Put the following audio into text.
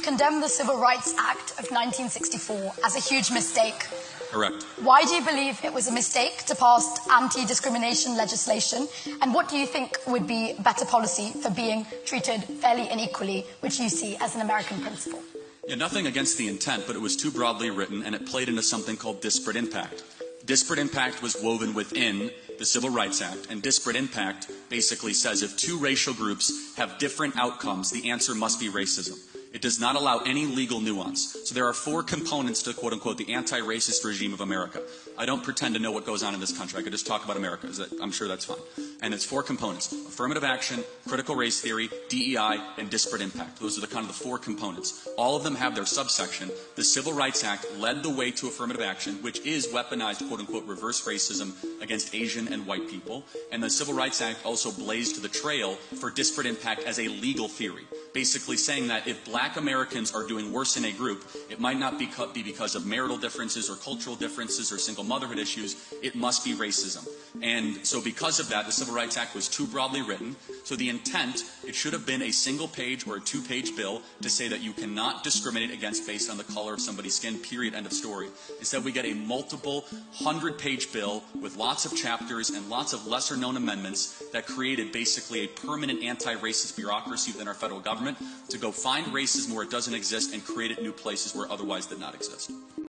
condemned the Civil Rights Act of 1964 as a huge mistake. Correct. Why do you believe it was a mistake to pass anti-discrimination legislation? And what do you think would be better policy for being treated fairly and equally, which you see as an American principle? Yeah, nothing against the intent, but it was too broadly written, and it played into something called disparate impact. Disparate impact was woven within the Civil Rights Act, and disparate impact basically says if two racial groups have different outcomes, the answer must be racism. It does not allow any legal nuance. So there are four components to, quote-unquote, the anti-racist regime of America. I don't pretend to know what goes on in this country. I could just talk about America. I'm sure that's fine. And it's four components: affirmative action, critical race theory, DEI, and disparate impact. Those are the kind of the four components. All of them have their subsection. The Civil Rights Act led the way to affirmative action, which is weaponized, quote-unquote, reverse racism against Asian and white people. And the Civil Rights Act also blazed the trail for disparate impact as a legal theory, basically saying that if black Americans are doing worse in a group, it might not be because of marital differences or cultural differences or single motherhood issues. It must be racism. And so because of that, the Civil Rights Act was too broadly written. So the intent, it should have been a single page or a two-page bill to say that you cannot discriminate against based on the color of somebody's skin, period, end of story. Instead, we get a multiple 100-page bill with lots of chapters and lots of lesser-known amendments that created basically a permanent anti-racist bureaucracy within our federal government to go find racism where it doesn't exist and create it in new places where otherwise did not exist.